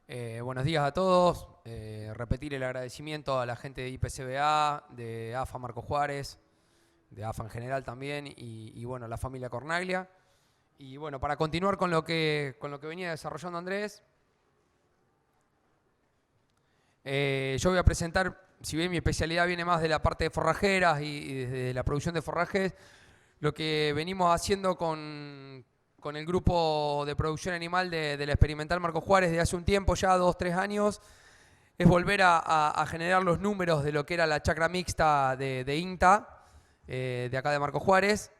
Buenos días a todos. Repetir el agradecimiento a la gente de IPCBA, de AFA Marco Juárez, de AFA en general también, y bueno, la familia Cornaglia. Y bueno, para continuar con lo que venía desarrollando Andrés, yo voy a presentar, si bien mi especialidad viene más de la parte de forrajeras y desde la producción de forrajes, lo que venimos haciendo con el grupo de producción animal de la Experimental Marco Juárez de hace un tiempo, ya 2-3 años, es volver a generar los números de lo que era la chacra mixta de INTA, de acá de Marco Juárez,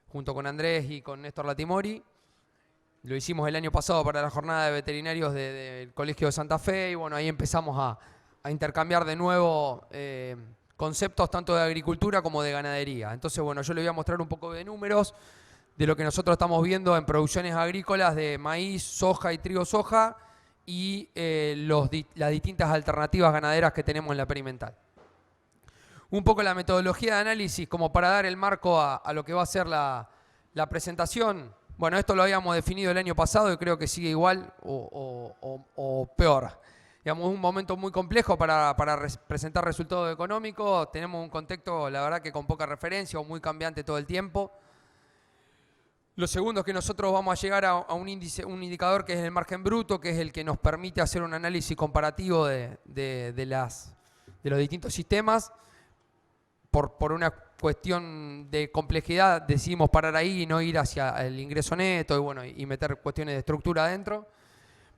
junto con Andrés y con Néstor Latimori. Lo hicimos el año pasado para la jornada de veterinarios del Colegio de Santa Fe y bueno, ahí empezamos a intercambiar de nuevo conceptos tanto de agricultura como de ganadería. Entonces, bueno, yo les voy a mostrar un poco de números de lo que nosotros estamos viendo en producciones agrícolas de maíz, soja y trigo soja y las distintas alternativas ganaderas que tenemos en la experimental. Un poco la metodología de análisis como para dar el marco a lo que va a ser la presentación. Bueno, esto lo habíamos definido el año pasado y creo que sigue igual o peor. Digamos, un momento muy complejo para presentar resultados económicos. Tenemos un contexto, la verdad, que con poca referencia o muy cambiante todo el tiempo. Lo segundo es que nosotros vamos a llegar a un indicador que es el margen bruto, que es el que nos permite hacer un análisis comparativo de los distintos sistemas. Por una cuestión de complejidad decidimos parar ahí y no ir hacia el ingreso neto y, bueno, y meter cuestiones de estructura adentro.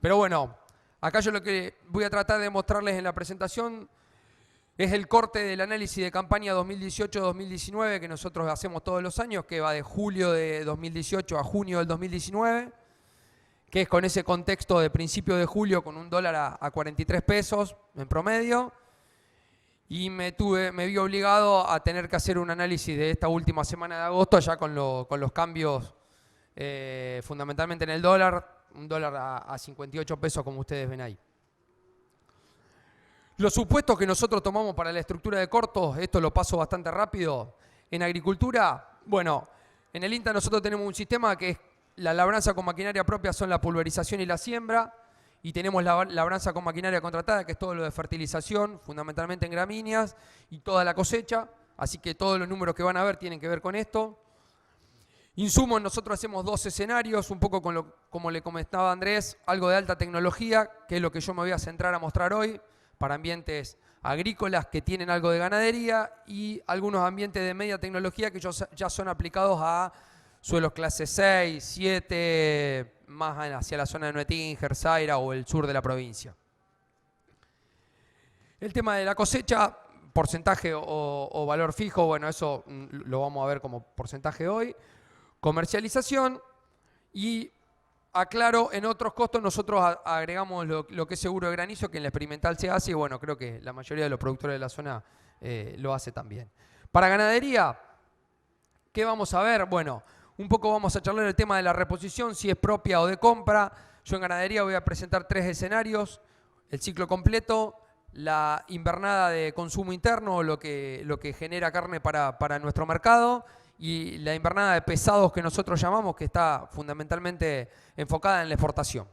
Pero bueno, acá yo lo que voy a tratar de mostrarles en la presentación es el corte del análisis de campaña 2018-2019 que nosotros hacemos todos los años, que va de julio de 2018 a junio del 2019, que es con ese contexto de principio de julio con un dólar a 43 pesos en promedio. Y me vi obligado a tener que hacer un análisis de esta última semana de agosto, ya con los cambios fundamentalmente en el dólar, un dólar a 58 pesos como ustedes ven ahí. Los supuestos que nosotros tomamos para la estructura de cortos, esto lo paso bastante rápido. En agricultura, bueno, en el INTA nosotros tenemos un sistema que es la labranza con maquinaria propia, son la pulverización y la siembra. Y tenemos la labranza con maquinaria contratada, que es todo lo de fertilización, fundamentalmente en gramíneas, y toda la cosecha. Así que todos los números que van a ver tienen que ver con esto. Insumos, nosotros hacemos 2 escenarios, un poco como le comentaba Andrés, algo de alta tecnología, que es lo que yo me voy a centrar a mostrar hoy, para ambientes agrícolas que tienen algo de ganadería, y algunos ambientes de media tecnología que ya son aplicados a suelos clase 6, 7, más hacia la zona de Nuetínger, Zaira o el sur de la provincia. El tema de la cosecha, porcentaje o valor fijo, bueno, eso lo vamos a ver como porcentaje hoy. Comercialización y, aclaro, en otros costos nosotros agregamos lo que es seguro de granizo, que en la experimental se hace y bueno, creo que la mayoría de los productores de la zona lo hace también. Para ganadería, ¿qué vamos a ver? Bueno, un poco vamos a charlar el tema de la reposición, si es propia o de compra. Yo en ganadería voy a presentar 3 escenarios, el ciclo completo, la invernada de consumo interno, lo que genera carne para nuestro mercado, y la invernada de pesados que nosotros llamamos, que está fundamentalmente enfocada en la exportación.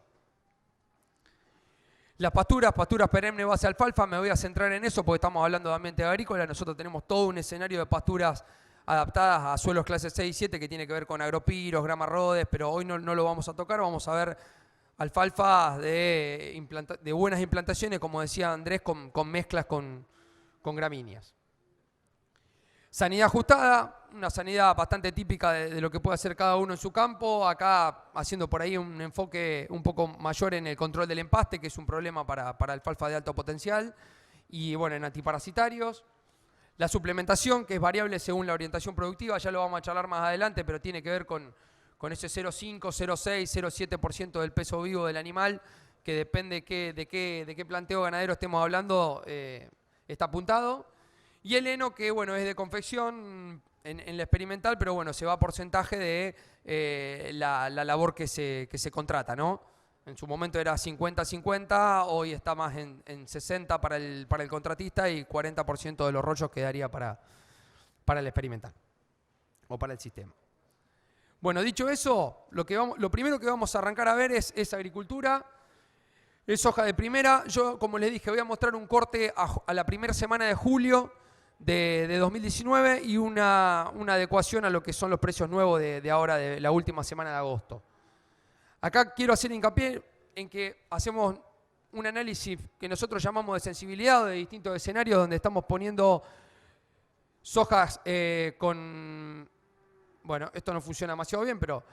Las pasturas perenne base alfalfa, me voy a centrar en eso porque estamos hablando de ambiente agrícola. Nosotros tenemos todo un escenario de pasturas adaptadas a suelos clase 6 y 7 que tiene que ver con agropiros, grama rhodes, pero hoy no lo vamos a tocar. Vamos a ver alfalfas de buenas implantaciones, como decía Andrés, con mezclas con gramíneas. Sanidad ajustada, una sanidad bastante típica de lo que puede hacer cada uno en su campo. Acá haciendo por ahí un enfoque un poco mayor en el control del empaste, que es un problema para alfalfa de alto potencial. Y bueno, en antiparasitarios. La suplementación, que es variable según la orientación productiva, ya lo vamos a charlar más adelante, pero tiene que ver con ese 0,5, 0,6, 0,7% del peso vivo del animal, que depende de qué planteo ganadero estemos hablando, está apuntado. Y el heno, que bueno, es de confección en la experimental, pero bueno, se va a porcentaje de la labor que se contrata, ¿no? En su momento era 50-50, hoy está más en 60 para el contratista y 40% de los rollos quedaría para el experimental o para el sistema. Bueno, dicho eso, lo primero que vamos a arrancar a ver es agricultura. Es soja de primera. Yo, como les dije, voy a mostrar un corte a la primera semana de julio de 2019 y una adecuación a lo que son los precios nuevos de ahora, de la última semana de agosto. Acá quiero hacer hincapié en que hacemos un análisis que nosotros llamamos de sensibilidad de distintos escenarios, donde estamos poniendo sojas con... Bueno, esto no funciona demasiado bien, pero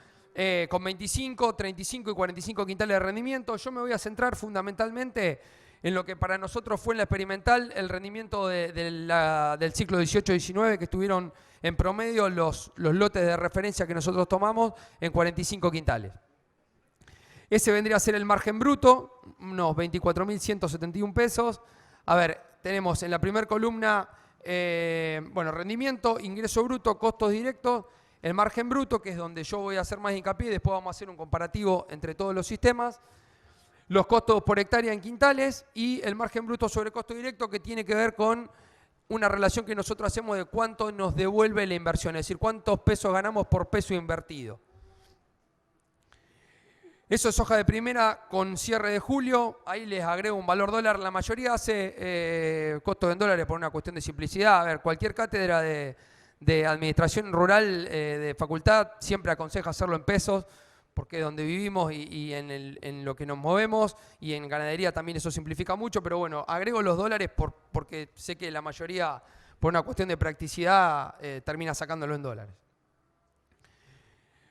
con 25, 35 y 45 quintales de rendimiento. Yo me voy a centrar fundamentalmente en lo que para nosotros fue en la experimental el rendimiento del ciclo 18-19, que estuvieron en promedio los lotes de referencia que nosotros tomamos en 45 quintales. Ese vendría a ser el margen bruto, unos 24.171 pesos. A ver, tenemos en la primera columna, bueno, rendimiento, ingreso bruto, costos directos, el margen bruto, que es donde yo voy a hacer más hincapié, después vamos a hacer un comparativo entre todos los sistemas, los costos por hectárea en quintales y el margen bruto sobre costo directo, que tiene que ver con una relación que nosotros hacemos de cuánto nos devuelve la inversión, es decir, cuántos pesos ganamos por peso invertido. Eso es soja de primera con cierre de julio. Ahí les agrego un valor dólar. La mayoría hace costos en dólares por una cuestión de simplicidad. A ver, cualquier cátedra de administración rural de facultad siempre aconseja hacerlo en pesos, porque es donde vivimos y en lo que nos movemos, y en ganadería también eso simplifica mucho, pero bueno, agrego los dólares porque sé que la mayoría, por una cuestión de practicidad, termina sacándolo en dólares.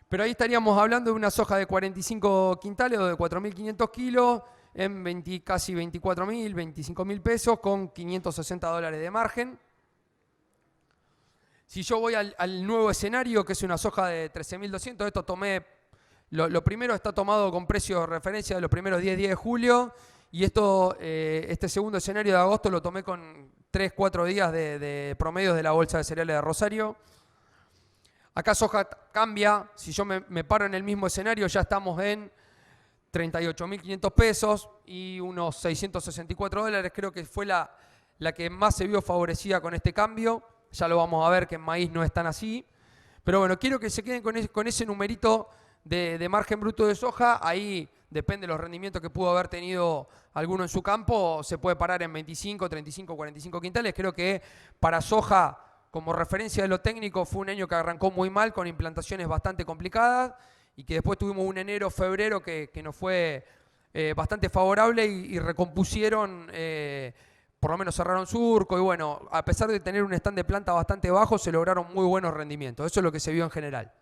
Pero ahí estaríamos hablando de una soja de 45 quintales o de 4.500 kilos en casi 24.000, 25.000 pesos con 560 dólares de margen. Si yo voy al nuevo escenario, que es una soja de 13.200, esto tomé, lo primero está tomado con precio de referencia de los primeros 10 días de julio, y este segundo escenario de agosto lo tomé con 3-4 días de promedios de la bolsa de cereales de Rosario. Acá soja cambia, si yo me paro en el mismo escenario ya estamos en 38.500 pesos y unos 664 dólares, creo que fue la que más se vio favorecida con este cambio. Ya lo vamos a ver que en maíz no es tan así. Pero bueno, quiero que se queden con ese numerito de margen bruto de soja. Ahí depende de los rendimientos que pudo haber tenido alguno en su campo. Se puede parar en 25, 35, 45 quintales. Creo que para soja, como referencia de lo técnico, fue un año que arrancó muy mal, con implantaciones bastante complicadas, y que después tuvimos un enero, febrero que nos fue bastante favorable y recompusieron, por lo menos cerraron surco, y bueno, a pesar de tener un stand de planta bastante bajo, se lograron muy buenos rendimientos. Eso es lo que se vio en general.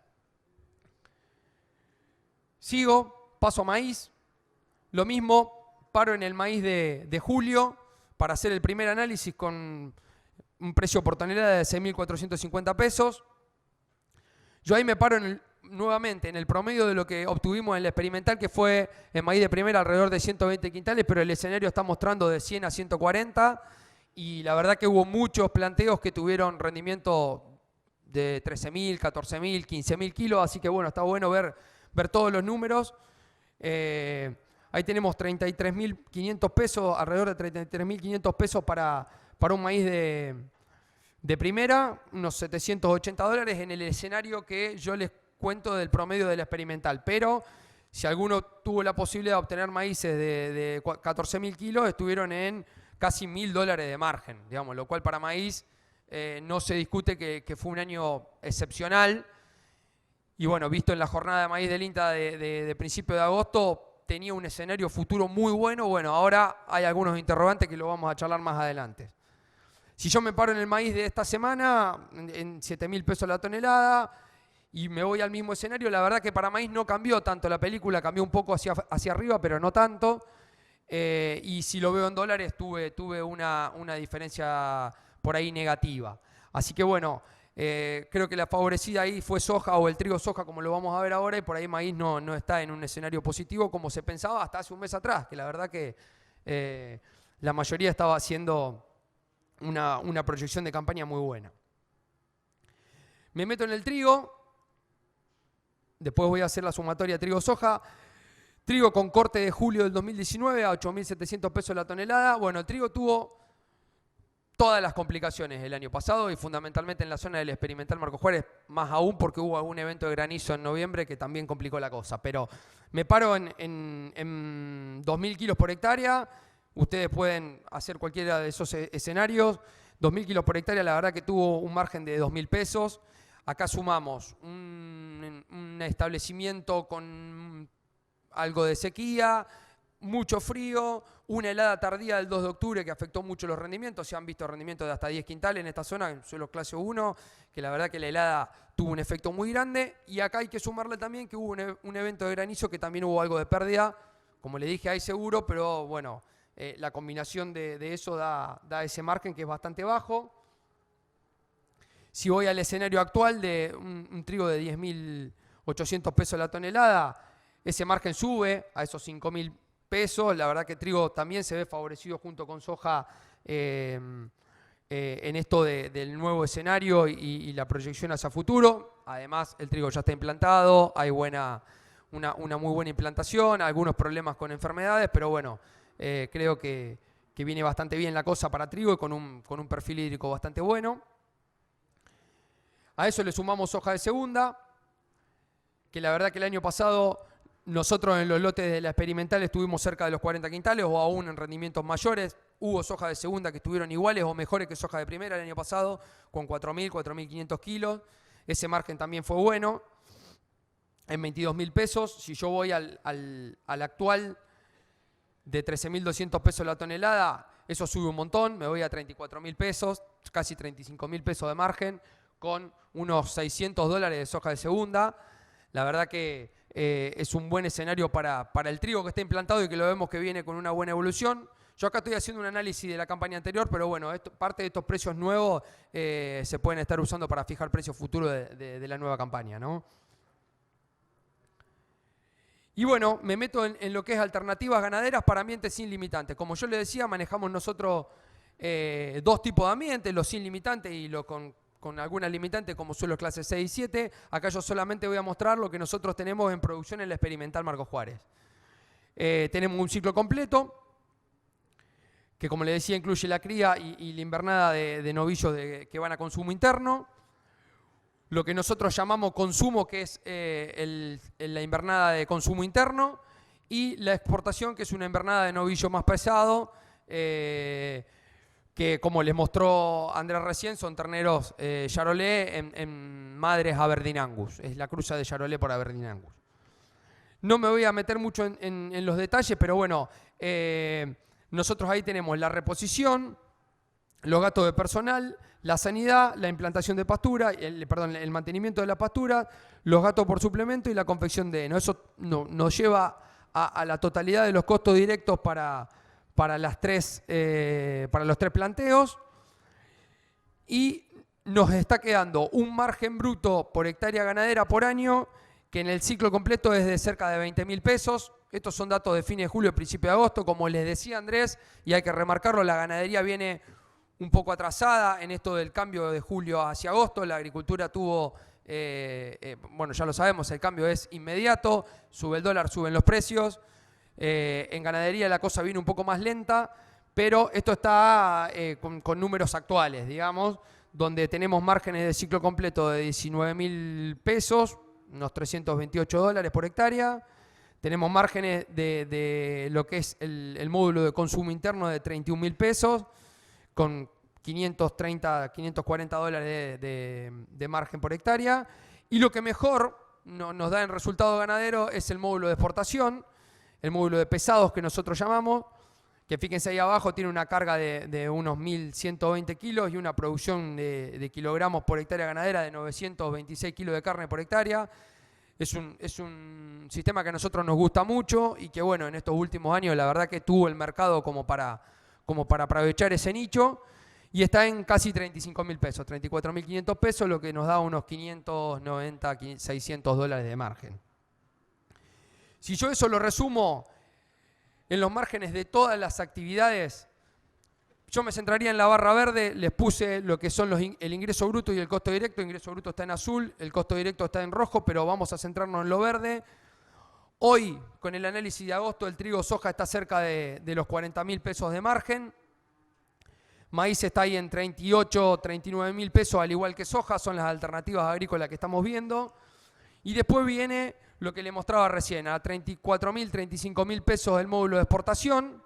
Sigo, paso a maíz. Lo mismo, paro en el maíz de julio para hacer el primer análisis con un precio por tonelada de 6.450 pesos. Yo ahí me paro nuevamente en el promedio de lo que obtuvimos en la experimental, que fue en maíz de primera alrededor de 120 quintales, pero el escenario está mostrando de 100 a 140, y la verdad que hubo muchos planteos que tuvieron rendimiento de 13.000, 14.000, 15.000 kilos, así que bueno, está bueno ver todos los números. Ahí tenemos 33.500 pesos, alrededor de 33.500 pesos para un maíz de primera, unos 780 dólares en el escenario que yo les cuento del promedio de la experimental. Pero si alguno tuvo la posibilidad de obtener maíces de 14.000 kilos, estuvieron en casi 1.000 dólares de margen, digamos, lo cual para maíz no se discute que fue un año excepcional. Y bueno, visto en la jornada de maíz del INTA de principio de agosto, tenía un escenario futuro muy bueno. Bueno, ahora hay algunos interrogantes que lo vamos a charlar más adelante. Si yo me paro en el maíz de esta semana, en 7.000 pesos la tonelada, y me voy al mismo escenario, la verdad que para maíz no cambió tanto. La película cambió un poco hacia arriba, pero no tanto. Y si lo veo en dólares, tuve una diferencia por ahí negativa. Así que bueno, creo que la favorecida ahí fue soja, o el trigo soja, como lo vamos a ver ahora, y por ahí maíz no está en un escenario positivo como se pensaba hasta hace un mes atrás, que la verdad que la mayoría estaba haciendo una proyección de campaña muy buena. Me meto en el trigo, después voy a hacer la sumatoria trigo-soja. Trigo con corte de julio del 2019 a 8.700 pesos la tonelada. Bueno, el trigo tuvo todas las complicaciones el año pasado y fundamentalmente en la zona del experimental Marcos Juárez, más aún porque hubo algún evento de granizo en noviembre que también complicó la cosa. Pero me paro en 2.000 kilos por hectárea. Ustedes pueden hacer cualquiera de esos escenarios. 2.000 kilos por hectárea, la verdad que tuvo un margen de 2.000 pesos. Acá sumamos un establecimiento con algo de sequía, mucho frío, una helada tardía del 2 de octubre que afectó mucho los rendimientos. Se han visto rendimientos de hasta 10 quintales en esta zona, en suelo clase 1, que la verdad que la helada tuvo un efecto muy grande. Y acá hay que sumarle también que hubo un evento de granizo que también hubo algo de pérdida. Como le dije, hay seguro, pero bueno, la combinación de eso da ese margen que es bastante bajo. Si voy al escenario actual de un trigo de 10.800 pesos la tonelada, ese margen sube a esos 5.000 pesos. La verdad que el trigo también se ve favorecido junto con soja en esto del nuevo escenario y la proyección hacia futuro. Además, el trigo ya está implantado, hay una muy buena implantación, algunos problemas con enfermedades, pero bueno, creo que viene bastante bien la cosa para trigo y con un perfil hídrico bastante bueno. A eso le sumamos soja de segunda, que la verdad que el año pasado nosotros en los lotes de la experimental estuvimos cerca de los 40 quintales o aún en rendimientos mayores. Hubo soja de segunda que estuvieron iguales o mejores que soja de primera el año pasado, con 4.000, 4.500 kilos. Ese margen también fue bueno, en 22.000 pesos. Si yo voy al actual de 13.200 pesos la tonelada, eso sube un montón, me voy a 34.000 pesos, casi 35.000 pesos de margen, con unos $600 de soja de segunda. La verdad que es un buen escenario para el trigo que está implantado y que lo vemos que viene con una buena evolución. Yo acá estoy haciendo un análisis de la campaña anterior, pero bueno, parte de estos precios nuevos se pueden estar usando para fijar precios futuros de la nueva campaña, ¿no? Y bueno, me meto en lo que es alternativas ganaderas para ambientes sin limitantes. Como yo les decía, manejamos nosotros dos tipos de ambientes, los sin limitantes y los con algunas limitantes como suelos clase 6 y 7. Acá yo solamente voy a mostrar lo que nosotros tenemos en producción en la experimental Marcos Juárez. Tenemos un ciclo completo, que como les decía incluye la cría y la invernada de novillos que van a consumo interno. Lo que nosotros llamamos consumo, que es la invernada de consumo interno, y la exportación, que es una invernada de novillo más pesado, que como les mostró Andrés recién, son terneros Charolais en madres Aberdeen Angus. Es la cruza de Charolais por Aberdeen Angus. No me voy a meter mucho en los detalles, pero bueno, nosotros ahí tenemos la reposición, los gastos de personal, la sanidad, la implantación de pastura, el mantenimiento de la pastura, los gastos por suplemento y la confección de heno. Eso nos lleva a la totalidad de los costos directos para los tres planteos, y nos está quedando un margen bruto por hectárea ganadera por año que en el ciclo completo es de cerca de 20.000 pesos. Estos son datos de fines de julio, principio de agosto, como les decía Andrés, y hay que remarcarlo, la ganadería viene un poco atrasada en esto del cambio de julio hacia agosto. La agricultura tuvo, bueno, ya lo sabemos, el cambio es inmediato, sube el dólar, suben los precios. En ganadería la cosa viene un poco más lenta, pero esto está con números actuales, digamos, donde tenemos márgenes de ciclo completo de 19.000 pesos, unos $328 por hectárea. Tenemos márgenes de lo que es el módulo de consumo interno de 31.000 pesos, con $540 de margen por hectárea. Y lo que mejor nos da en resultado ganadero es el módulo de exportación, el módulo de pesados que nosotros llamamos, que fíjense ahí abajo tiene una carga de unos 1.120 kilos y una producción de kilogramos por hectárea ganadera de 926 kilos de carne por hectárea. Es un sistema que a nosotros nos gusta mucho y que bueno, en estos últimos años la verdad que tuvo el mercado como para aprovechar ese nicho, y está en casi 35.000 pesos, 34.500 pesos, lo que nos da unos 590, 600 dólares de margen. Si yo eso lo resumo en los márgenes de todas las actividades, yo me centraría en la barra verde. Les puse lo que son el ingreso bruto y el costo directo. El ingreso bruto está en azul, el costo directo está en rojo, pero vamos a centrarnos en lo verde. Hoy, con el análisis de agosto, el trigo soja está cerca de los 40.000 pesos de margen. Maíz está ahí en 38, 39 mil pesos, al igual que soja, son las alternativas agrícolas que estamos viendo. Y después viene lo que le mostraba recién, a 34 mil, 35 mil pesos el módulo de exportación,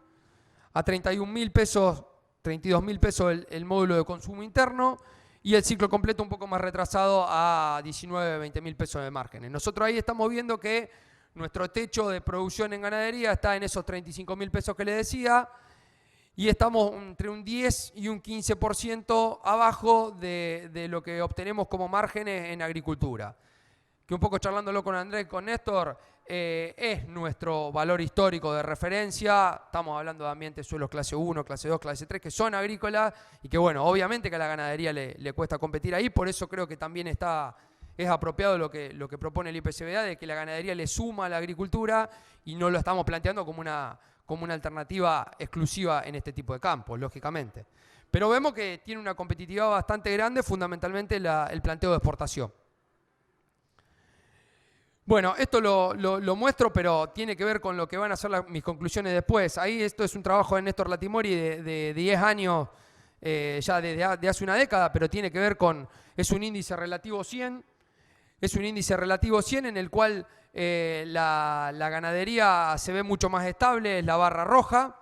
a 31 mil pesos, 32 mil pesos el módulo de consumo interno, y el ciclo completo un poco más retrasado a 19, 20 mil pesos de márgenes. Nosotros ahí estamos viendo que nuestro techo de producción en ganadería está en esos 35 mil pesos que les decía, y estamos entre un 10 y un 15% abajo de lo que obtenemos como márgenes en agricultura. Que un poco charlándolo con Andrés y con Néstor, es nuestro valor histórico de referencia. Estamos hablando de ambientes suelos clase 1, clase 2, clase 3, que son agrícolas y que, bueno, obviamente que a la ganadería le cuesta competir ahí. Por eso creo que también es apropiado lo que propone el IPCBA, de que la ganadería le suma a la agricultura y no lo estamos planteando como una alternativa exclusiva en este tipo de campos, lógicamente. Pero vemos que tiene una competitividad bastante grande, fundamentalmente el planteo de exportación. Bueno, esto lo muestro, pero tiene que ver con lo que van a ser mis conclusiones después. Ahí esto es un trabajo de Néstor Latimori de 10 años, ya de hace una década, pero tiene que ver con, es un índice relativo 100, es un índice relativo 100 en el cual la ganadería se ve mucho más estable, es la barra roja,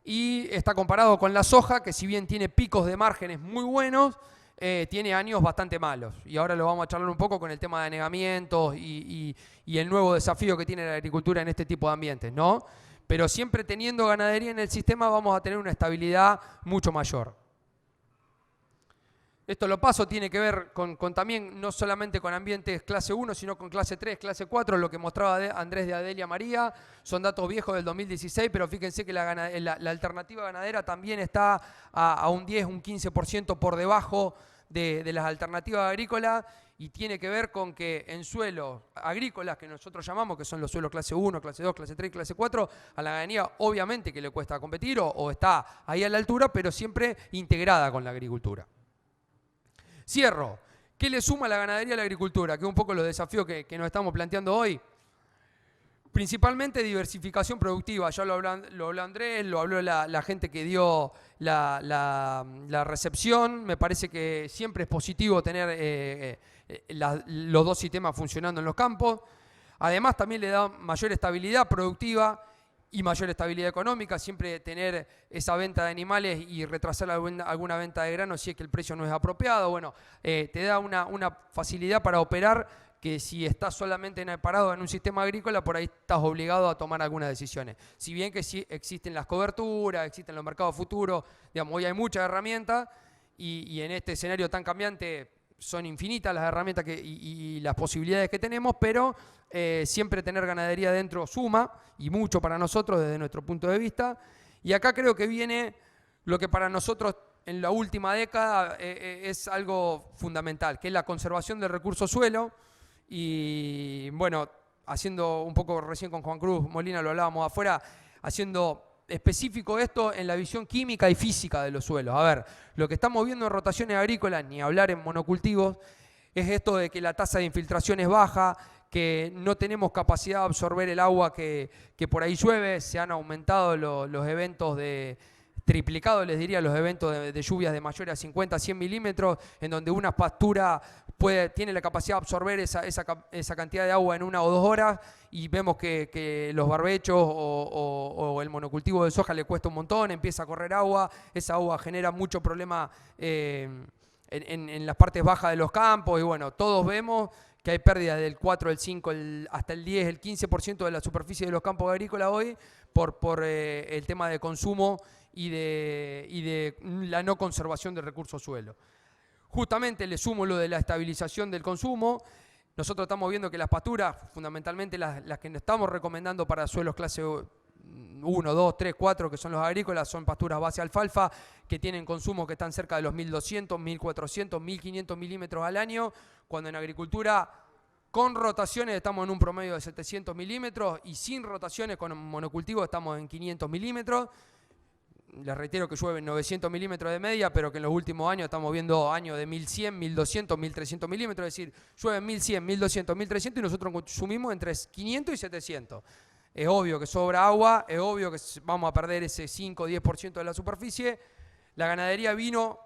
y está comparado con la soja, que si bien tiene picos de márgenes muy buenos, tiene años bastante malos. Y ahora lo vamos a charlar un poco con el tema de anegamientos y el nuevo desafío que tiene la agricultura en este tipo de ambientes, ¿no? Pero siempre teniendo ganadería en el sistema vamos a tener una estabilidad mucho mayor. Esto lo paso, tiene que ver con también, no solamente con ambientes clase 1, sino con clase 3, clase 4, lo que mostraba Andrés de Adelia María. Son datos viejos del 2016, pero fíjense que la alternativa ganadera también está a un 10, un 15% por debajo de las alternativas agrícolas, y tiene que ver con que en suelos agrícolas, que nosotros llamamos, que son los suelos clase 1, clase 2, clase 3 y clase 4, a la ganadería obviamente que le cuesta competir o está ahí a la altura, pero siempre integrada con la agricultura. Cierro. ¿Qué le suma la ganadería a la agricultura? Que es un poco los desafíos que nos estamos planteando hoy. Principalmente diversificación productiva. Ya lo habló Andrés, lo habló la gente que dio la recepción. Me parece que siempre es positivo tener los dos sistemas funcionando en los campos. Además, también le da mayor estabilidad productiva y mayor estabilidad económica, siempre tener esa venta de animales y retrasar alguna venta de grano si es que el precio no es apropiado. Bueno, te da una facilidad para operar que si estás solamente parado en un sistema agrícola, por ahí estás obligado a tomar algunas decisiones. Si bien que sí existen las coberturas, existen los mercados futuros, digamos, hoy hay muchas herramientas y en este escenario tan cambiante son infinitas las herramientas y las posibilidades que tenemos, pero siempre tener ganadería dentro suma, y mucho para nosotros desde nuestro punto de vista. Y acá creo que viene lo que para nosotros en la última década es algo fundamental, que es la conservación del recurso suelo. Y bueno, haciendo un poco recién con Juan Cruz Molina, lo hablábamos afuera, haciendo específico esto en la visión química y física de los suelos. A ver, lo que estamos viendo en rotaciones agrícolas, ni hablar en monocultivos, es esto de que la tasa de infiltración es baja, que no tenemos capacidad de absorber el agua que por ahí llueve. Se han aumentado los eventos triplicado, les diría, los eventos de lluvias de mayores a 50, 100 milímetros, en donde una pastura tiene la capacidad de absorber esa cantidad de agua en 1 o 2 horas, y vemos que los barbechos o el monocultivo de soja le cuesta un montón, empieza a correr agua, esa agua genera mucho problema en las partes bajas de los campos, y bueno, todos vemos que hay pérdidas del 4, el 5, hasta el 10, el 15% de la superficie de los campos agrícolas hoy por el tema de consumo y de la no conservación del recurso suelo. Justamente le sumo lo de la estabilización del consumo. Nosotros estamos viendo que las pasturas, fundamentalmente las que estamos recomendando para suelos clase 1, 2, 3, 4, que son los agrícolas, son pasturas base alfalfa, que tienen consumos que están cerca de los 1.200, 1.400, 1.500 milímetros al año, cuando en agricultura con rotaciones estamos en un promedio de 700 milímetros y sin rotaciones con monocultivo estamos en 500 milímetros. Les reitero que llueve 900 milímetros de media, pero que en los últimos años estamos viendo años de 1.100, 1.200, 1.300 milímetros, es decir, llueven 1.100, 1.200, 1.300 y nosotros consumimos entre 500 y 700. Es obvio que sobra agua, es obvio que vamos a perder ese 5 o 10% de la superficie, La ganadería vino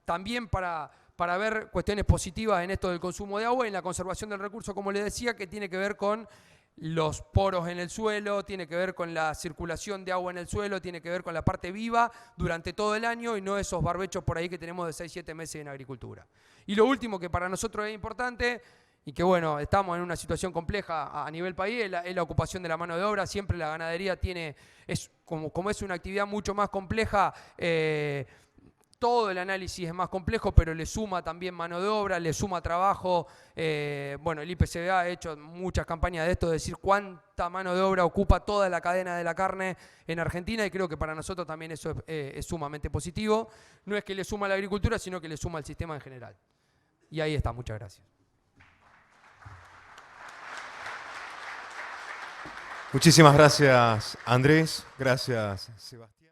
también para ver cuestiones positivas en esto del consumo de agua y en la conservación del recurso, como les decía, que tiene que ver con los poros en el suelo, tiene que ver con la circulación de agua en el suelo, tiene que ver con la parte viva durante todo el año y no esos barbechos por ahí que tenemos de 6-7 meses en agricultura. Y lo último que para nosotros es importante, y que bueno, estamos en una situación compleja a nivel país, es la ocupación de la mano de obra. Siempre la ganadería como es una actividad mucho más compleja, todo el análisis es más complejo, pero le suma también mano de obra, le suma trabajo. Bueno, el IPCBA ha hecho muchas campañas de esto, de decir cuánta mano de obra ocupa toda la cadena de la carne en Argentina, y creo que para nosotros también eso es sumamente positivo. No es que le suma a la agricultura, sino que le suma al sistema en general. Y ahí está, muchas gracias. Muchísimas gracias, Andrés. Gracias, Sebastián.